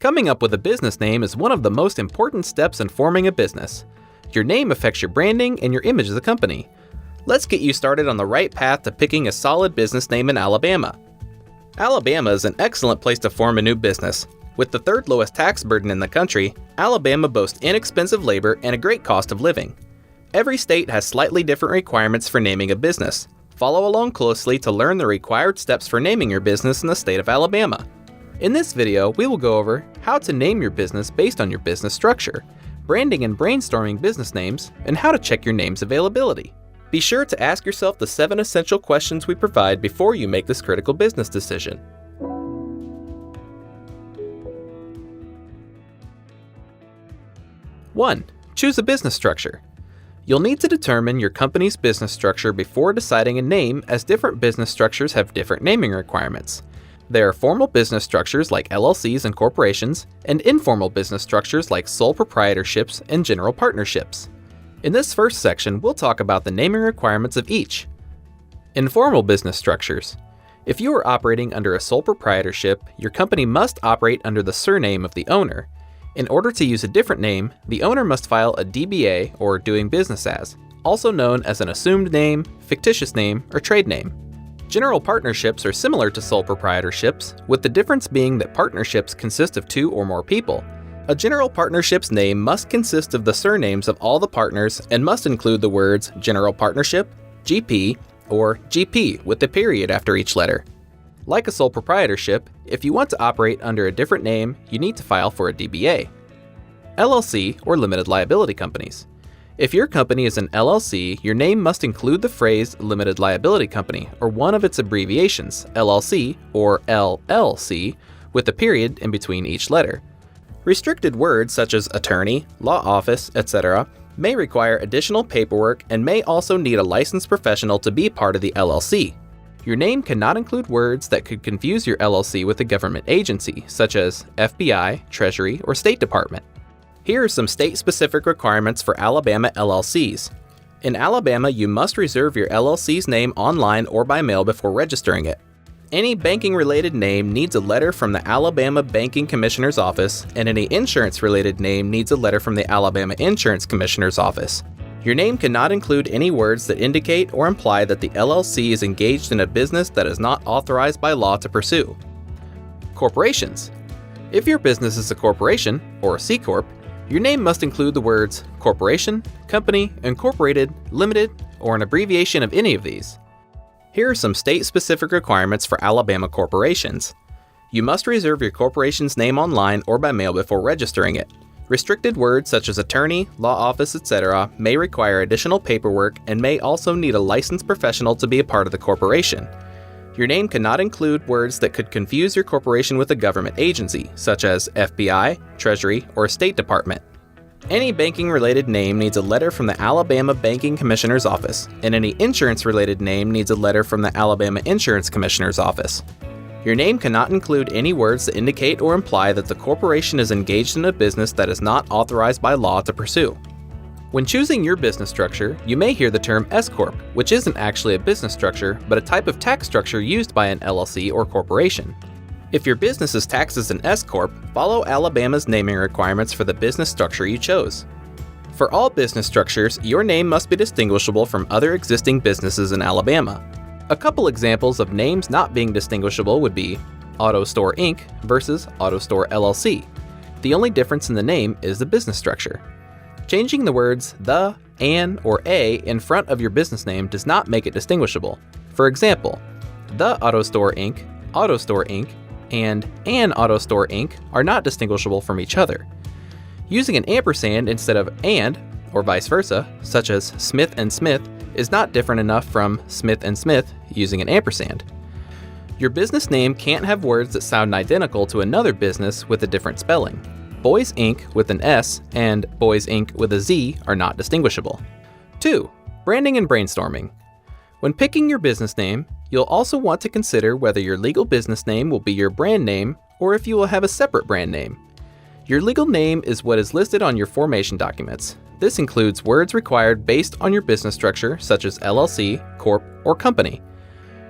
Coming up with a business name is one of the most important steps in forming a business. Your name affects your branding and your image as a company. Let's get you started on the right path to picking a solid business name in Alabama. Alabama is an excellent place to form a new business. With the third lowest tax burden in the country, Alabama boasts inexpensive labor and a great cost of living. Every state has slightly different requirements for naming a business. Follow along closely to learn the required steps for naming your business in the state of Alabama. In this video, we will go over how to name your business based on your business structure, branding and brainstorming business names, and how to check your name's availability. Be sure to ask yourself the 7 essential questions we provide before you make this critical business decision. 1. Choose a business structure. You'll need to determine your company's business structure before deciding a name, as different business structures have different naming requirements. There are formal business structures like LLCs and corporations, and informal business structures like sole proprietorships and general partnerships. In this first section, we'll talk about the naming requirements of each. Informal business structures. If you are operating under a sole proprietorship, your company must operate under the surname of the owner. In order to use a different name, the owner must file a DBA, or doing business as, also known as an assumed name, fictitious name, or trade name. General partnerships are similar to sole proprietorships, with the difference being that partnerships consist of 2 or more people. A general partnership's name must consist of the surnames of all the partners and must include the words general partnership, GP, or GP with a period after each letter. Like a sole proprietorship, if you want to operate under a different name, you need to file for a DBA. LLC, or limited liability companies. If your company is an LLC, your name must include the phrase limited liability company or one of its abbreviations, LLC or LLC, with a period in between each letter. Restricted words such as attorney, law office, etc. may require additional paperwork and may also need a licensed professional to be part of the LLC. Your name cannot include words that could confuse your LLC with a government agency, such as FBI, Treasury, or State Department. Here are some state-specific requirements for Alabama LLCs. In Alabama, you must reserve your LLC's name online or by mail before registering it. Any banking-related name needs a letter from the Alabama Banking Commissioner's Office, and any insurance-related name needs a letter from the Alabama Insurance Commissioner's Office. Your name cannot include any words that indicate or imply that the LLC is engaged in a business that is not authorized by law to pursue. Corporations. If your business is a corporation, or a C Corp, your name must include the words corporation, company, incorporated, limited, or an abbreviation of any of these. Here are some state-specific requirements for Alabama corporations. You must reserve your corporation's name online or by mail before registering it. Restricted words such as attorney, law office, etc. may require additional paperwork and may also need a licensed professional to be a part of the corporation. Your name cannot include words that could confuse your corporation with a government agency, such as FBI, Treasury, or State Department. Any banking-related name needs a letter from the Alabama Banking Commissioner's Office, and any insurance-related name needs a letter from the Alabama Insurance Commissioner's Office. Your name cannot include any words that indicate or imply that the corporation is engaged in a business that is not authorized by law to pursue. When choosing your business structure, you may hear the term S Corp, which isn't actually a business structure, but a type of tax structure used by an LLC or corporation. If your business is taxed as an S Corp, follow Alabama's naming requirements for the business structure you chose. For all business structures, your name must be distinguishable from other existing businesses in Alabama. A couple examples of names not being distinguishable would be Auto Store Inc. versus Auto Store LLC. The only difference in the name is the business structure. Changing the words the, an, or a in front of your business name does not make it distinguishable. For example, the Auto Store Inc., Auto Store Inc., and an Auto Store Inc. are not distinguishable from each other. Using an ampersand instead of and, or vice versa, such as Smith and Smith, is not different enough from Smith and Smith using an ampersand. Your business name can't have words that sound identical to another business with a different spelling. Boys Inc. with an S and Boys Inc. with a Z are not distinguishable. 2. Branding and brainstorming. When picking your business name, you'll also want to consider whether your legal business name will be your brand name or if you will have a separate brand name. Your legal name is what is listed on your formation documents. This includes words required based on your business structure, such as LLC, Corp, or Company.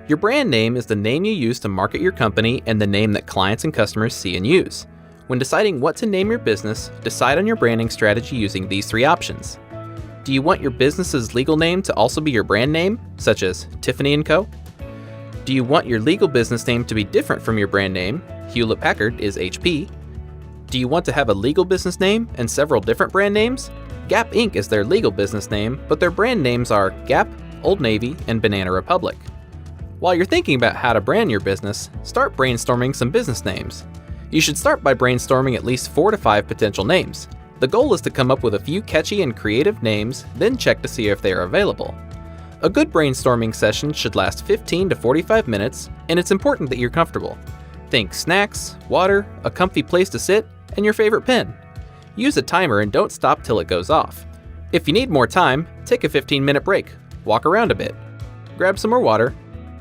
Your brand name is the name you use to market your company and the name that clients and customers see and use. When deciding what to name your business, decide on your branding strategy using these 3 options. Do you want your business's legal name to also be your brand name, such as Tiffany & Co.? Do you want your legal business name to be different from your brand name, 𝗕𝘂𝘀𝗀𝗀 is HP? Do you want to have a legal business name and several different brand names? Gap Inc. is their legal business name, but their brand names are Gap, Old Navy, and Banana Republic. While you're thinking about how to brand your business, start brainstorming some business names. You should start by brainstorming at least 4 to 5 potential names. The goal is to come up with a few catchy and creative names, then check to see if they are available. A good brainstorming session should last 15 to 45 minutes, and it's important that you're comfortable. Think snacks, water, a comfy place to sit, and your favorite pen. Use a timer and don't stop till it goes off. If you need more time, take a 15-minute break, walk around a bit, grab some more water,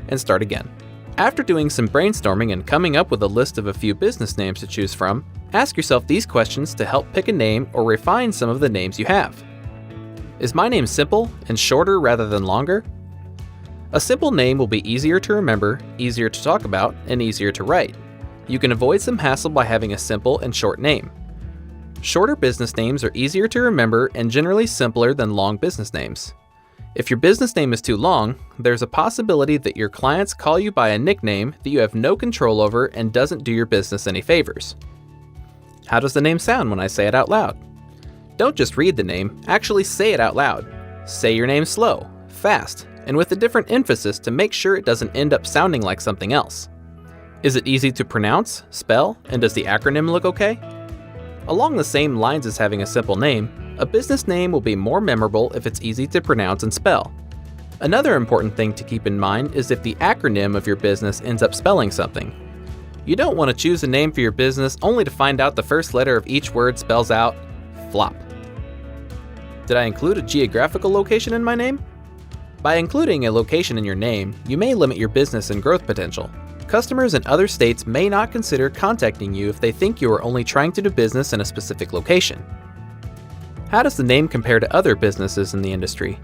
and start again. After doing some brainstorming and coming up with a list of a few business names to choose from, ask yourself these questions to help pick a name or refine some of the names you have. Is my name simple and shorter rather than longer? A simple name will be easier to remember, easier to talk about, and easier to write. You can avoid some hassle by having a simple and short name. Shorter business names are easier to remember and generally simpler than long business names. If your business name is too long, there's a possibility that your clients call you by a nickname that you have no control over and doesn't do your business any favors. How does the name sound when I say it out loud? Don't just read the name, actually say it out loud. Say your name slow, fast, and with a different emphasis to make sure it doesn't end up sounding like something else. Is it easy to pronounce, spell, and does the acronym look okay? Along the same lines as having a simple name, a business name will be more memorable if it's easy to pronounce and spell. Another important thing to keep in mind is if the acronym of your business ends up spelling something. You don't want to choose a name for your business only to find out the first letter of each word spells out flop. Did I include a geographical location in my name? By including a location in your name, you may limit your business and growth potential. Customers in other states may not consider contacting you if they think you are only trying to do business in a specific location. How does the name compare to other businesses in the industry?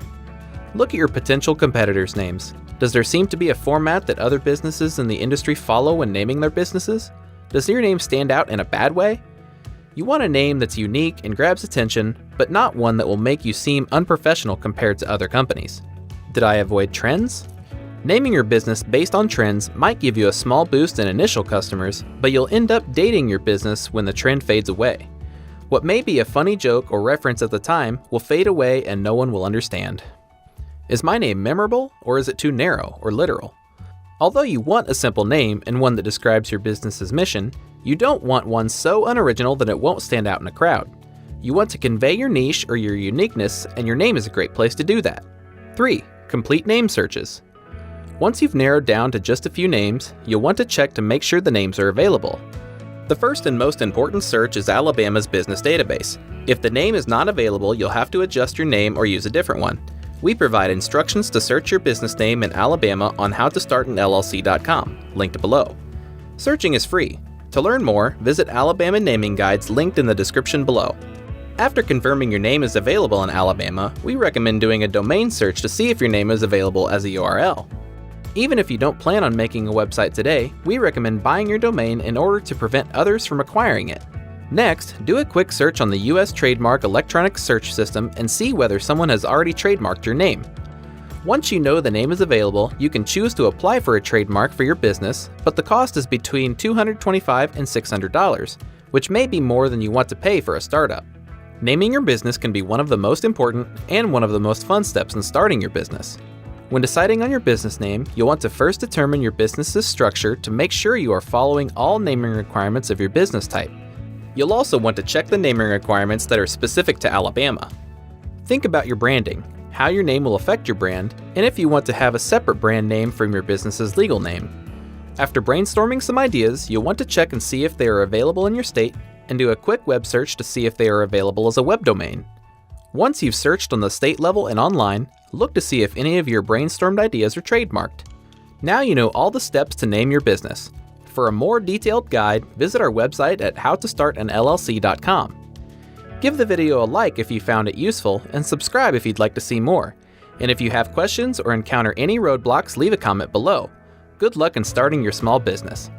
Look at your potential competitors' names. Does there seem to be a format that other businesses in the industry follow when naming their businesses? Does your name stand out in a bad way? You want a name that's unique and grabs attention, but not one that will make you seem unprofessional compared to other companies. Did I avoid trends? Naming your business based on trends might give you a small boost in initial customers, but you'll end up dating your business when the trend fades away. What may be a funny joke or reference at the time will fade away and no one will understand. Is my name memorable, or is it too narrow or literal? Although you want a simple name and one that describes your business's mission, you don't want one so unoriginal that it won't stand out in a crowd. You want to convey your niche or your uniqueness, and your name is a great place to do that. 3. Complete name searches. Once you've narrowed down to just a few names, you'll want to check to make sure the names are available. The first and most important search is Alabama's business database. If the name is not available, you'll have to adjust your name or use a different one. We provide instructions to search your business name in Alabama on howtostartanllc.com, linked below. Searching is free. To learn more, visit Alabama naming guides linked in the description below. After confirming your name is available in Alabama, we recommend doing a domain search to see if your name is available as a URL. Even if you don't plan on making a website today, we recommend buying your domain in order to prevent others from acquiring it. Next, do a quick search on the U.S. Trademark Electronic Search System and see whether someone has already trademarked your name. Once you know the name is available, you can choose to apply for a trademark for your business, but the cost is between $225 and $600, which may be more than you want to pay for a startup. Naming your business can be one of the most important and one of the most fun steps in starting your business. When deciding on your business name, you'll want to first determine your business's structure to make sure you are following all naming requirements of your business type. You'll also want to check the naming requirements that are specific to Alabama. Think about your branding, how your name will affect your brand, and if you want to have a separate brand name from your business's legal name. After brainstorming some ideas, you'll want to check and see if they are available in your state, and do a quick web search to see if they are available as a web domain. Once you've searched on the state level and online, look to see if any of your brainstormed ideas are trademarked. Now you know all the steps to name your business. For a more detailed guide, visit our website at howtostartanllc.com. Give the video a like if you found it useful, and subscribe if you'd like to see more. And if you have questions or encounter any roadblocks, leave a comment below. Good luck in starting your small business.